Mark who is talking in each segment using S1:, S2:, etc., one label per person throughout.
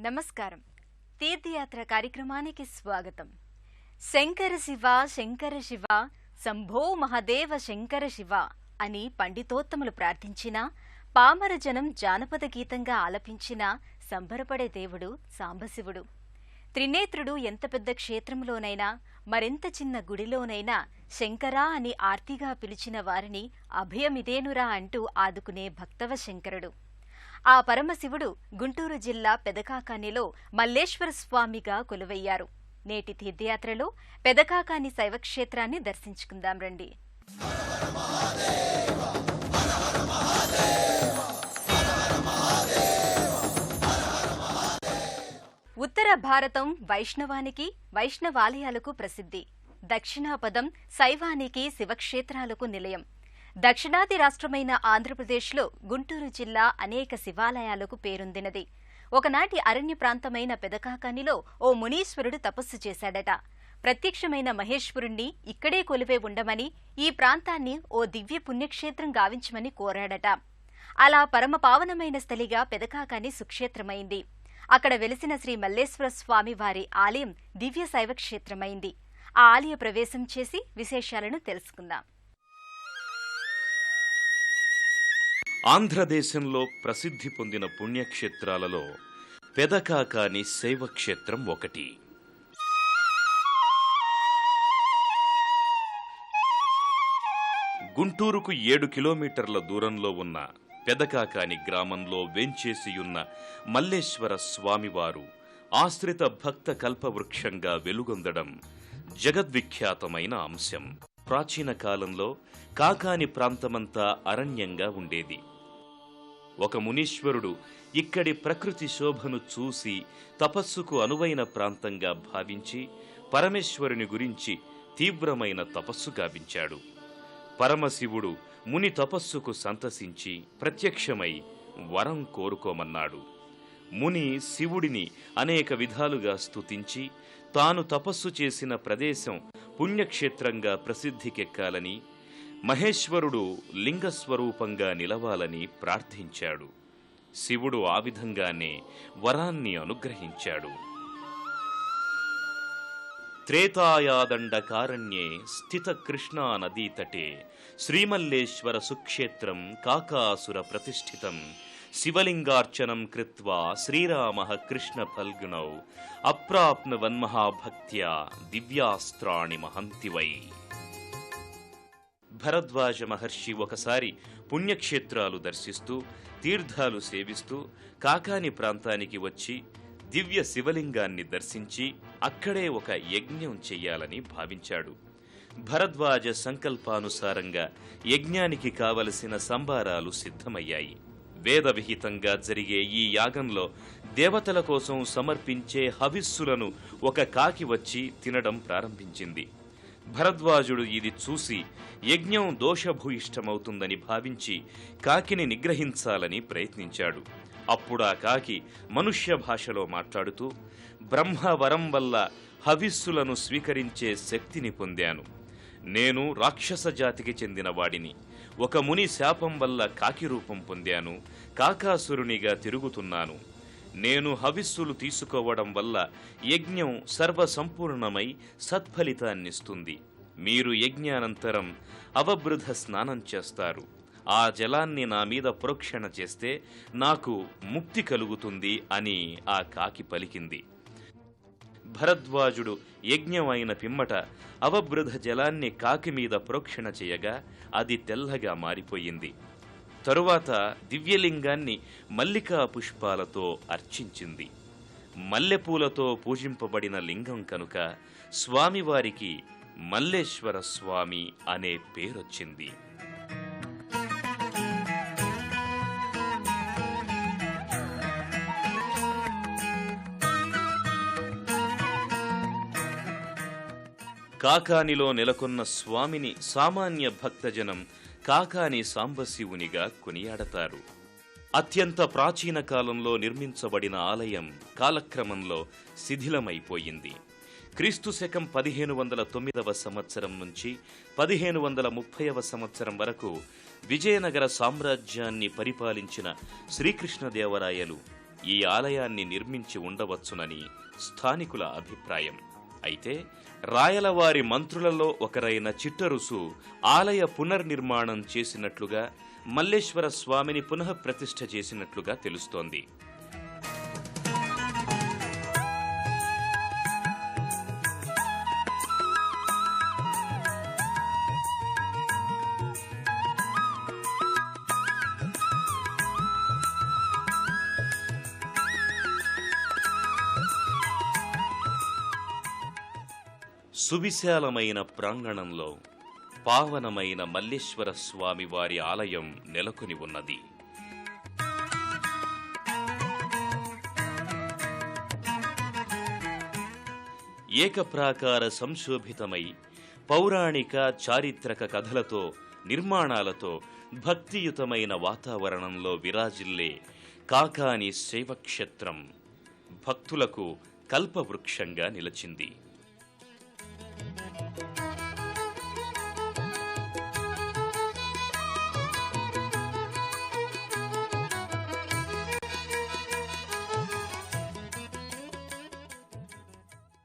S1: నమస్కారం. తీర్థయాత్ర కార్యక్రమానికి స్వాగతం. శంకర శివ శంకర శివ శంభో మహాదేవ శంకర శివ అని పండితోత్తములు ప్రార్థించిన, పామర జనం జానపద గీతంగా ఆలపించిన సంబరపడే దేవుడు సాంబశివుడు. త్రినేత్రుడు ఎంత పెద్ద క్షేత్రంలోనైనా, మరెంత చిన్న గుడిలోనైనా శంకరా అని ఆర్తిగా పిలిచిన వారిని అభయమిదేనురా అంటూ ఆదుకునే భక్తవ శంకరుడు. ఆ పరమశివుడు గుంటూరు జిల్లా పెదకాకానిలో మల్లేశ్వర స్వామిగా కొలువయ్యారు. నేటి తీర్థయాత్రలో పెదకాకాని శైవక్షేత్రాన్ని దర్శించుకుందాం రండి. ఉత్తర భారతం వైష్ణవానికి, వైష్ణవాలయాలకు ప్రసిద్ధి. దక్షిణాపదం శైవానికి, శివక్షేత్రాలకు నిలయం. దక్షిణాది రాష్ట్రమైన ఆంధ్రప్రదేశ్లో గుంటూరు జిల్లా అనేక శివాలయాలకు పేరొందినది. ఒకనాటి అరణ్య ప్రాంతమైన పెదకాకానిలో ఓ మునీశ్వరుడు తపస్సు చేశాడట. ప్రత్యక్షమైన మహేశ్వరుణ్ణి ఇక్కడే కొలువే ఉండమని, ఈ ప్రాంతాన్ని ఓ దివ్య పుణ్యక్షేత్రం గావించమని కోరాడట. అలా పరమ పావనమైన స్థలిగా పెదకాకాని సుక్షేత్రమైంది. అక్కడ వెలిసిన శ్రీ మల్లేశ్వర స్వామి వారి ఆలయం దివ్య శైవక్షేత్రమైంది. ఆ ఆలయ ప్రవేశం చేసి విశేషాలను తెలుసుకుందాం.
S2: ఆంధ్రదేశంలో ప్రసిద్ధి పొందిన పుణ్యక్షేత్రాలలో పెదకాకాని శైవక్షేత్రం ఒకటి. గుంటూరుకు 7 కిలోమీటర్ల దూరంలో ఉన్న పెదకాకాని గ్రామంలో వేంచేసియున్న మల్లేశ్వర స్వామివారు ఆశ్రిత భక్త కల్పవృక్షంగా వెలుగొందడం జగద్విఖ్యాతమైన అంశం. ప్రాచీన కాలంలో కాకాని ప్రాంతమంతా అరణ్యంగా ఉండేది. ఒక మునీశ్వరుడు ఇక్కడి ప్రకృతి శోభను చూసి తపస్సుకు అనువైన ప్రాంతంగా భావించి పరమేశ్వరుని గురించి తీవ్రమైన తపస్సు గావించాడు. పరమశివుడు ముని తపస్సుకు సంతసించి ప్రత్యక్షమై వరం కోరుకోమన్నాడు. ముని శివుడిని అనేక విధాలుగా స్తుతించి తాను తపస్సు చేసిన ప్రదేశం పుణ్యక్షేత్రంగా ప్రసిద్ధికెక్కాలని, మహేశ్వరుడు లింగస్వరూపంగా నిలవాలని ప్రార్థించాడు. శివుడు ఆ విధంగానే వరాన్ని అనుగ్రహించాడు. త్రేతాయాదండకారణ్యే స్థిత కృష్ణా నదీతటే శ్రీమల్లేశ్వర సుక్షేత్రం కాకాసుర ప్రతిష్ఠితం శివలింగార్చనం కృత్వా శ్రీరామః కృష్ణ ఫల్గుణౌ అప్రాప్నువన్మహాభక్త్యా దివ్యాస్త్రాణి మహంతి వై. భరద్వాజ మహర్షి ఒకసారి పుణ్యక్షేత్రాలు దర్శిస్తూ తీర్థాలు సేవిస్తూ కాకాని ప్రాంతానికి వచ్చి దివ్య శివలింగాన్ని దర్శించి అక్కడే ఒక యజ్ఞం చెయ్యాలని భావించాడు. భరద్వాజ సంకల్పానుసారంగా యజ్ఞానికి కావలసిన సంభారాలు సిద్ధమయ్యాయి. వేద విహితంగా జరిగే ఈ యాగంలో దేవతల కోసం సమర్పించే హవిస్సులను ఒక కాకి వచ్చి తినడం ప్రారంభించింది. భరద్వాజుడు ఇది చూసి యజ్ఞం దోషభూయిష్టమవుతుందని భావించి కాకిని నిగ్రహించాలని ప్రయత్నించాడు. అప్పుడా కాకి మనుష్య భాషలో మాట్లాడుతూ, బ్రహ్మవరం వల్ల హవిస్సులను స్వీకరించే శక్తిని పొందాను. నేను రాక్షస జాతికి చెందిన వాడిని. ఒక ముని శాపం వల్ల కాకి రూపం పొందాను. కాకాసురునిగా తిరుగుతున్నాను. నేను హవిస్సులు తీసుకోవడం వల్ల యజ్ఞం సర్వసంపూర్ణమై సత్ఫలితాన్నిస్తుంది. మీరు యజ్ఞానంతరం అవబృధ స్నానం చేస్తారు. ఆ జలాన్ని నా మీద ప్రోక్షణ చేస్తే నాకు ముక్తి కలుగుతుంది అని ఆ కాకి పలికింది. భరద్వాజుడు యజ్ఞం అయిన పిమ్మట అవబృధ జలాన్ని కాకి మీద ప్రోక్షణ చేయగా అది తెల్లగా మారిపోయింది. తరువాత దివ్యలింగాన్ని మల్లికా పుష్పాలతో అర్చించింది. మల్లెపూలతో పూజింపబడిన లింగం కనుక స్వామివారికి మల్లేశ్వర స్వామి అనే పేరొచ్చింది. కాకానిలో నెలకొన్న స్వామిని సామాన్య భక్తజనం కాకాని సాంబశివునిగా కొనియాడతారు. అత్యంత ప్రాచీన కాలంలో నిర్మించబడిన ఆలయం కాలక్రమంలో శిథిలమైపోయింది. క్రీస్తు శకం 1509 సంవత్సరం నుంచి 1530 సంవత్సరం వరకు విజయనగర సామ్రాజ్యాన్ని పరిపాలించిన శ్రీకృష్ణదేవరాయలు ఈ ఆలయాన్ని నిర్మించి ఉండవచ్చునని స్థానికుల అభిప్రాయం. అయితే రాయలవారి మంత్రులలో ఒకరైన చిట్టరుసు ఆలయ పునర్నిర్మాణం చేసినట్లుగా, మల్లేశ్వర స్వామిని పునఃప్రతిష్ఠ చేసినట్లుగా తెలుస్తోంది. సువిశాలమైన ప్రాంగణంలో పావనమైన మల్లేశ్వర స్వామి వారి ఆలయం నెలకొని ఉన్నది. ఏకప్రాకార సంశోభితమై పౌరాణిక చారిత్రక కథలతో, నిర్మాణాలతో భక్తియుతమైన వాతావరణంలో విరాజిల్లే కాకాని శైవక్షేత్రం భక్తులకు కల్పవృక్షంగా నిలిచింది.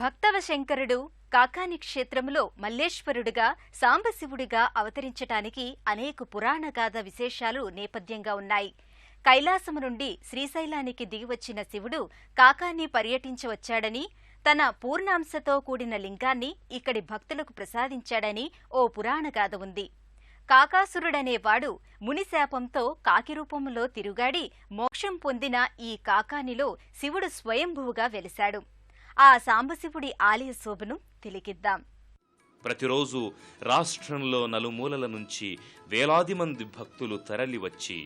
S1: భక్తవశంకరుడు కాకాని క్షేత్రములో మల్లేశ్వరుడిగా, సాంబశివుడిగా అవతరించటానికి అనేక పురాణగాథ విశేషాలు నేపథ్యంగా ఉన్నాయి. కైలాసము నుండి శ్రీశైలానికి దిగివచ్చిన శివుడు కాకాని పర్యటించవచ్చాడని, తన పూర్ణాంశతో కూడిన లింగాన్ని ఇక్కడి భక్తులకు ప్రసాదించాడని ఓ పురాణగాథ ఉంది. కాకాసురుడనేవాడు మునిశాపంతో కాకి రూపంలో తిరుగాడి మోక్షం పొందిన ఈ కాకానిలో శివుడు స్వయంభువుగా వెలిశాడు. ఆ సాంబశివుడి ఆలయ శోభను తిలకిద్దాం.
S2: ప్రతిరోజు రాష్ట్రంలో నలుమూలల నుంచి వేలాది మంది భక్తులు తరలివచ్చి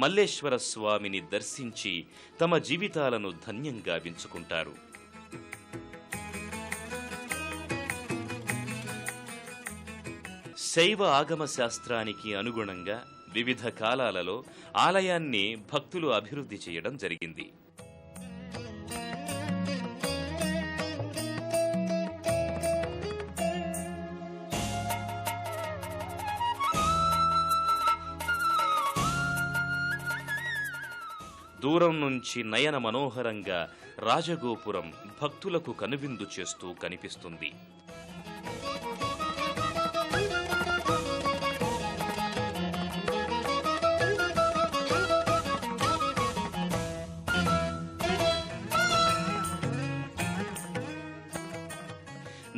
S2: మల్లేశ్వర స్వామిని దర్శించి తమ జీవితాలను ధన్యంగా వించుకుంటారు. శైవ ఆగమ శాస్త్రానికి అనుగుణంగా వివిధ కాలాలలో ఆలయాన్ని భక్తులు అభివృద్ధి చేయడం జరిగింది. దూరం నుంచి నయన మనోహరంగా రాజగోపురం భక్తులకు కనువిందు చేస్తూ కనిపిస్తుంది.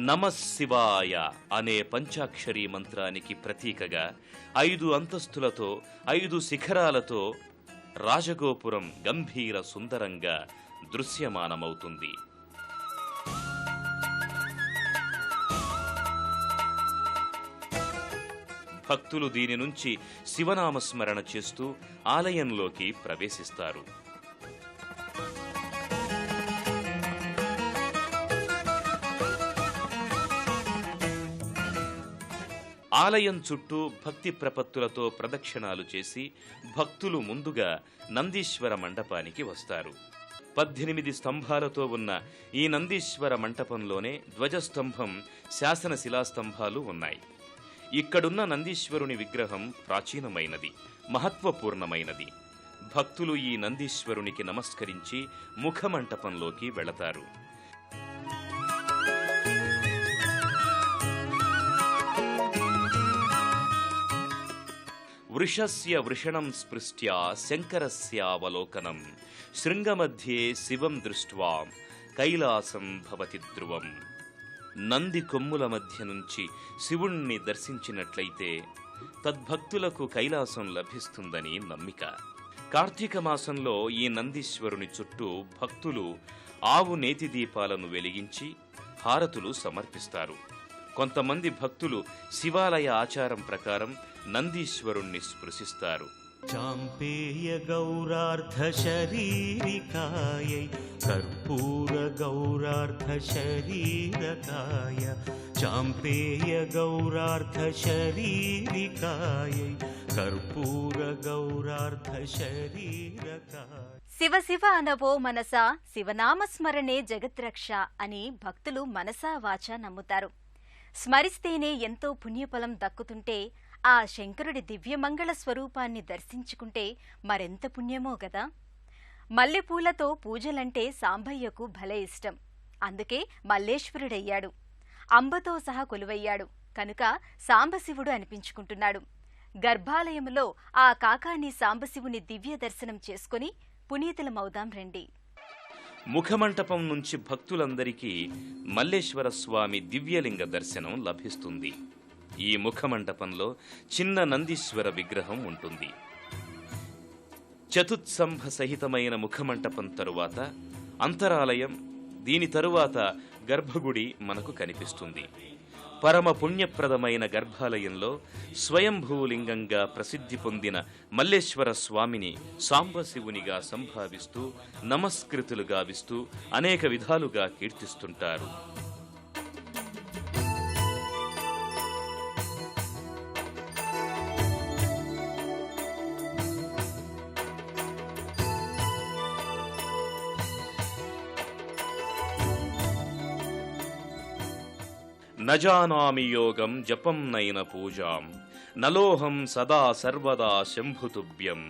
S2: నమఃశివాయ అనే పంచాక్షరీ మంత్రానికి ప్రతీకగా 5 అంతస్తులతో 5 శిఖరాలతో రాజగోపురం గంభీర సుందరంగా దృశ్యమానమవుతుంది. భక్తులు దీని నుంచి శివనామస్మరణ చేస్తూ ఆలయంలోకి ప్రవేశిస్తారు. ఆలయం చుట్టూ భక్తి ప్రపత్తులతో ప్రదక్షిణాలు చేసి భక్తులు ముందుగా నందీశ్వర మండపానికి వస్తారు. 18 స్తంభాలతో ఉన్న ఈ నందీశ్వర మంటపంలోనే ధ్వజస్తంభం, శాసన శిలాస్తంభాలు ఉన్నాయి. ఇక్కడున్న నందీశ్వరుని విగ్రహం ప్రాచీనమైనది, మహత్వపూర్ణమైనది. భక్తులు ఈ నందీశ్వరునికి నమస్కరించి ముఖమంటపంలోకి వెళతారు. వృషస్య వృషణం స్పృష్ట్యా శంకరస్యావలోకనం శృంగమధ్యే శివం దృష్ట్వా కైలాసం భవతి ధ్రువం. నంది కొమ్ముల మధ్య నుంచి శివుణ్ణి దర్శించినట్లయితే తద్భక్తులకు కైలాసం లభిస్తుందని నమ్మిక. కార్తీక మాసంలో ఈ నందీశ్వరుని చుట్టూ భక్తులు ఆవు నేతి దీపాలను వెలిగించి హారతులు సమర్పిస్తారు. కొంతమంది భక్తులు శివాలయ ఆచారం ప్రకారం నందీశ్వరుణ్ణి స్పృశిస్తారు.
S3: చాంపేయ గౌరార్ధ శరీరికాయై కర్పూర గౌరార్ధ శరీరకాయ చాంపేయ గౌరార్ధ శరీరికాయై కర్పూర గౌరార్ధ శరీరకాయ.
S1: శివ శివ అనవో మనసా శివనామస్మరణే జగద్రక్ష అని భక్తులు మనసా వాచా నమ్ముతారు. స్మరిస్తేనే ఎంతో పుణ్యఫలం దక్కుతుంటే ఆ శంకరుడి దివ్యమంగళ స్వరూపాన్ని దర్శించుకుంటే మరెంత పుణ్యమో గదా. మల్లెపూలతో పూజలంటే సాంబయ్యకు భలే ఇష్టం. అందుకే మల్లేశ్వరుడయ్యాడు. అంబతో సహా కొలువయ్యాడు కనుక సాంబశివుడు అనిపించుకుంటున్నాడు. గర్భాలయంలో ఆ కాకాని సాంబశివుని దివ్య దర్శనం చేసుకుని పునీతులమవుదాం రండి.
S2: ముఖమంటపం నుంచి భక్తులందరికీ మల్లేశ్వర స్వామి దివ్యలింగ దర్శనం లభిస్తుంది. ఈ ముఖమంటపంలో చిన్న నందీశ్వర విగ్రహం ఉంటుంది. చతుత్సంభ సహితమైన ముఖమంటపం తరువాత అంతరాలయం, దీని తరువాత గర్భగుడి మనకు కనిపిస్తుంది. పరమ పుణ్యప్రదమైన గర్భాలయంలో స్వయంభూలింగంగా ప్రసిద్ధి పొందిన మల్లేశ్వర స్వామిని సాంబశివునిగా సంభావిస్తూ నమస్కృతులు గావిస్తూ అనేక విధాలుగా కీర్తిస్తుంటారు. నజానామి యోగం జపం నైన పూజాం నలోహం సదా సర్వదా శంభుతుభ్యం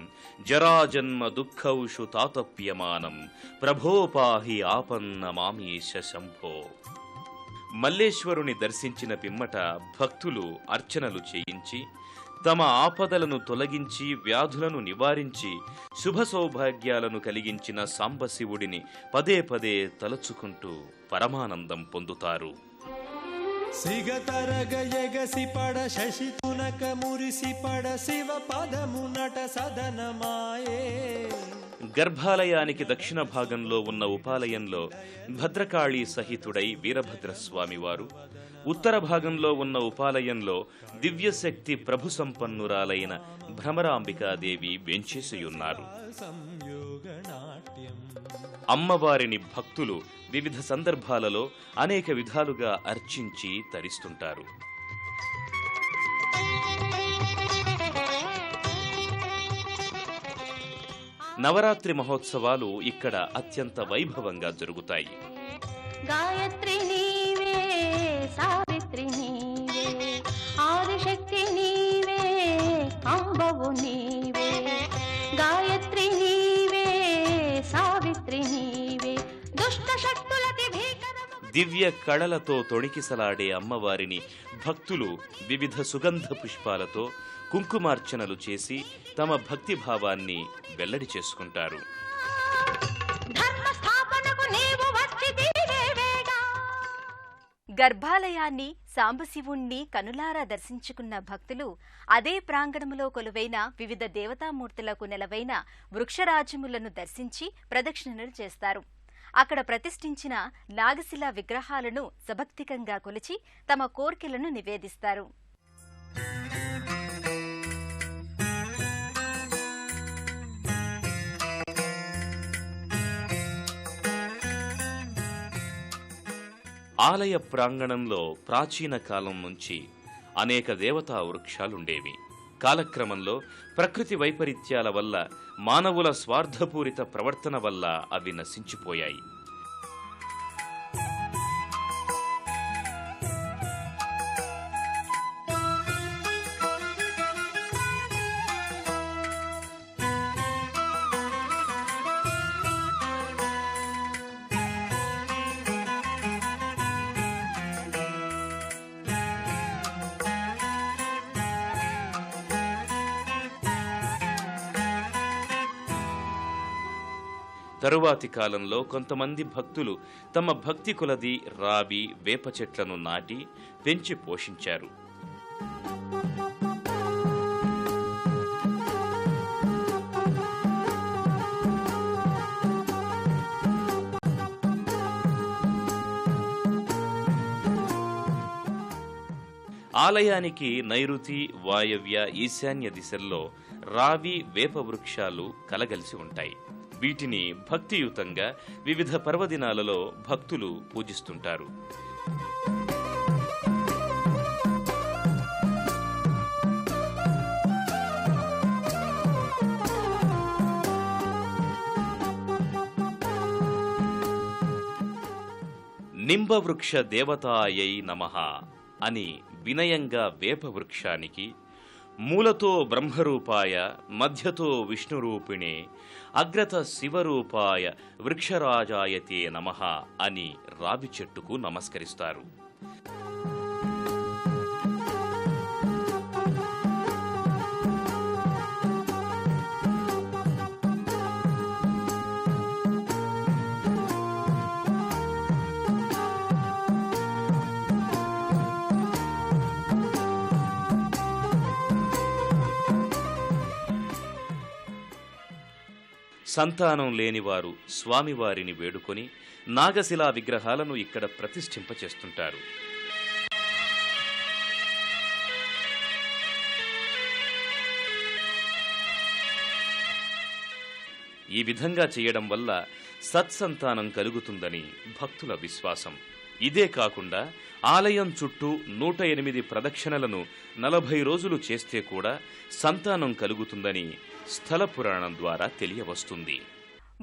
S2: జరాజన్మ దుఃఖౌషు తాతప్యమానం ప్రభోపాహి ఆపన్నమామీశ శంభో. మల్లేశ్వరుని దర్శించిన పిమ్మట భక్తులు అర్చనలు చేయించి తమ ఆపదలను తొలగించి వ్యాధులను నివారించి శుభ సౌభాగ్యాలను కలిగించిన సాంబశివుడిని పదే పదే తలుచుకుంటూ పరమానందం పొందుతారు.
S4: సిగతరగ ఎగసి పడ శశి తునక మురిసి పడ శివ పదమునట సదనమాయే.
S2: గర్భాలయానికి దక్షిణ భాగంలో ఉన్న ఉపాలయంలో భద్రకాళీ సహితుడై వీరభద్రస్వామివారు, ఉత్తర భాగంలో ఉన్న ఉపాలయంలో దివ్యశక్తి ప్రభు సంపన్నురాలైన భ్రమరాంబికాదేవి వెంచేసియున్నారు. అమ్మవారిని భక్తులు వివిధ సందర్భాలలో అనేక విధాలుగా అర్చించి తరిస్తుంటారు. నవరాత్రి మహోత్సవాలు ఇక్కడ అత్యంత వైభవంగా జరుగుతాయి.
S5: గాయత్రి నీవే, సావిత్రి నీవే, ఆదిశక్తి నీవే, అంబవు నీవే. గాయత్రి నీవే, సావిత్రి నీవే, దుష్ట శక్తులకి భీకరము.
S2: దివ్య కళలతో తొణికిసలాడే అమ్మవారిని భక్తులు వివిధ సుగంధ పుష్పాలతో కుంకుమార్చనలు చేసి తమ భక్తి భావాన్ని వెల్లడి చేసుకుంటారు.
S1: గర్భాలయాన్ని, సాంబశివుణ్ణి కనులారా దర్శించుకున్న భక్తులు అదే ప్రాంగణంలో కొలువైన వివిధ దేవతామూర్తులకు నెలవైన వృక్షరాజములను దర్శించి ప్రదక్షిణలు చేస్తారు. అక్కడ ప్రతిష్ఠించిన నాగశిలా విగ్రహాలను సభక్తికంగా కొలిచి తమ కోర్కెలను నివేదిస్తారు.
S2: ఆలయ ప్రాంగణంలో ప్రాచీన కాలం నుంచి అనేక దేవతా వృక్షాలుండేవి. కాలక్రమంలో ప్రకృతి వైపరీత్యాల వల్ల, మానవుల స్వార్థపూరిత ప్రవర్తన వల్ల అవి నశించిపోయాయి. తరువాతి కాలంలో కొంతమంది భక్తులు తమ భక్తి కొలది రావి, వేప చెట్లను నాటి పెంచి పోషించారు. ఆలయానికి నైరుతి, వాయవ్య, ఈశాన్య దిశల్లో రావి, వేప వృక్షాలు కలగలిసి ఉంటాయి. వీటిని భక్తియుతంగా వివిధ పర్వదినాలలో భక్తులు పూజిస్తుంటారు. నింబవృక్ష దేవతాయై నమః అని వినయంగా వేప వృక్షానికి, మూలతో బ్రహ్మరూపాయ మధ్యతో విష్ణురూపిణే అగ్రత శివరూపాయ వృక్షరాజాయతే నమః అని రావి చెట్టుకు నమస్కరిస్తారు. సంతానం లేనివారు స్వామివారిని వేడుకొని నాగశిలా విగ్రహాలను ఇక్కడ ప్రతిష్ఠింపచేస్తుంటారు. ఈ విధంగా చేయడం వల్ల సత్సంతానం కలుగుతుందని భక్తుల విశ్వాసం. ఇదే కాకుండా ఆలయం చుట్టూ 108 ప్రదక్షిణలను 40 రోజులు చేస్తే కూడా సంతానం కలుగుతుందని స్థల పురాణం ద్వారా తెలియవస్తుంది.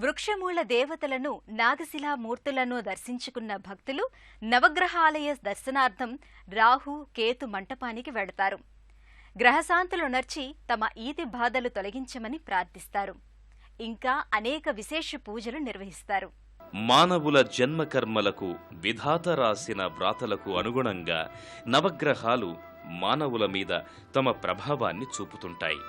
S1: వృక్షమూల దేవతలను నాగశిలా మూర్తులను దర్శించుకున్న భక్తులు నవగ్రహాలయ దర్శనార్థం రాహు కేతు మంటపానికి వెడతారు. గ్రహశాంతులునర్చి తమ ఈతి బాధలు తొలగించమని ప్రార్థిస్తారు. ఇంకా అనేక విశేష పూజలు నిర్వహిస్తారు.
S2: మానవుల జన్మకర్మలకు విధాత రాసిన వ్రాతలకు అనుగుణంగా నవగ్రహాలు మానవుల మీద తమ ప్రభావాన్ని చూపుతుంటాయి.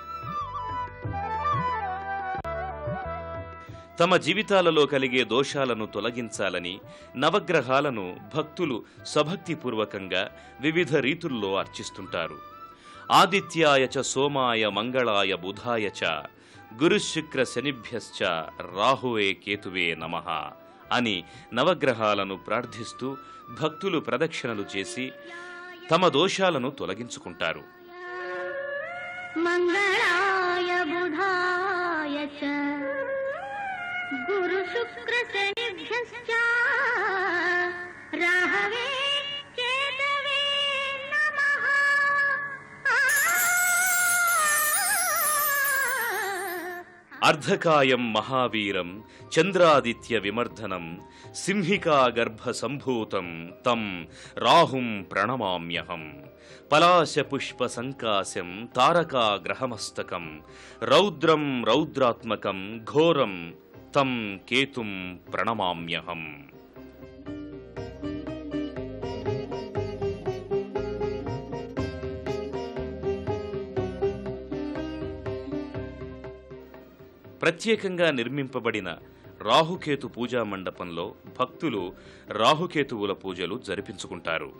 S2: తమ జీవితాలలో కలిగే దోషాలను తొలగించాలని నవగ్రహాలను భక్తులు సభక్తిపూర్వకంగా వివిధ రీతుల్లో అర్చిస్తుంటారు. ఆదిత్యాయ చ సోమాయ మంగళాయ బుధాయ చ గురుశుక్ర శనిభ్యశ్చ రాహువే కేతువే నమః అని నవగ్రహాలను ప్రార్థిస్తూ భక్తులు ప్రదక్షిణలు చేసి తమ దోషాలను తొలగించుకుంటారు.
S5: మంగళాయ బుధాయ చ గురు శుక్ర శనిభ్యశ్చ రాహవే కేతవే నమః.
S2: అర్ధకాయం మహావీరం చంద్రాదిత్య విమర్దనం సింహికా గర్భ సంభూతం తం రాహుం ప్రణమామ్యహం. పలాశ పుష్ప సంకాశం తారకా గ్రహమస్తకం రౌద్రం రౌద్రాత్మకం ఘోరం తం కేతుం ప్రణమామ్యహం. ప్రత్యేకంగా నిర్మింపబడిన రాహుకేతు పూజా మండపంలో భక్తులు రాహుకేతువుల పూజలు జరిపించుకుంటారు.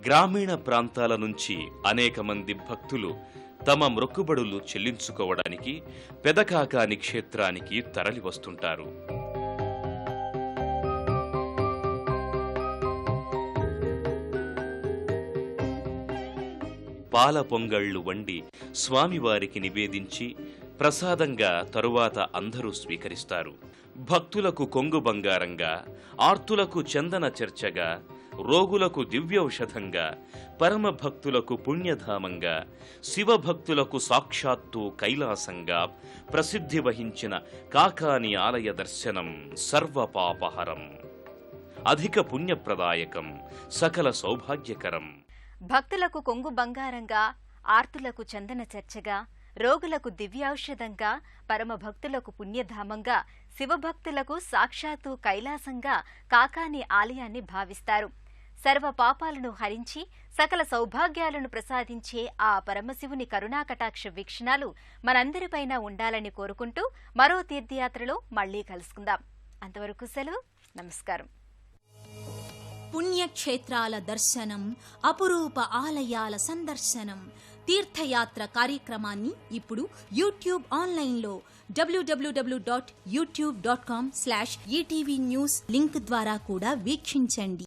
S2: గ్రామీణ ప్రాంతాల నుంచి అనేక మంది భక్తులు తమ మొక్కుబడులు చెల్లించుకోవడానికి పెదకాకాని క్షేత్రానికి తరలి వస్తుంటారు. పాల పొంగళ్లు వండి స్వామివారికి నివేదించి ప్రసాదంగా తరువాత అందరూ స్వీకరిస్తారు. భక్తులకు కొంగు బంగారంగా, ఆర్తులకు చందన చర్చగా, రోగులకు దివ్యౌషధంగా, పరమ భక్తులకు పుణ్యధామంగా, శివభక్తులకు సాక్షాత్తు కైలాసంగా ప్రసిద్ధి వహించిన కాకాని ఆలయ దర్శనం సర్వపాపహరం, అధిక పుణ్యప్రదాయకం, సకల సౌభాగ్యకరం.
S1: భక్తులకు కొంగు బంగారంగా, ఆర్తులకు చందన చర్చగా, రోగులకు దివ్యౌషధంగా, పరమ భక్తులకు పుణ్యధామంగా, శివభక్తులకు సాక్షాత్తు కైలాసంగా కాకాని ఆలయాన్ని భావిస్తారు. సర్వ పాపాలను హరించి సకల సౌభాగ్యాలను ప్రసాదించే ఆ పరమశివుని కరుణాకటాక్ష వీక్షణాలు మనందరిపైన ఉండాలని కోరుకుంటూ మరో తీర్థయాత్రలో మళ్లీ కలుసుకుందాం. అంతవరకు సెలవు. నమస్కారం.
S6: పుణ్యక్షేత్రాల దర్శనం, అపురూప ఆలయాల సందర్శనం, తీర్థయాత్ర కార్యక్రమాన్ని ఇప్పుడు యూట్యూబ్ ఆన్లైన్లో www.youtube.com/ETV News లింక్ ద్వారా కూడా వీక్షించండి.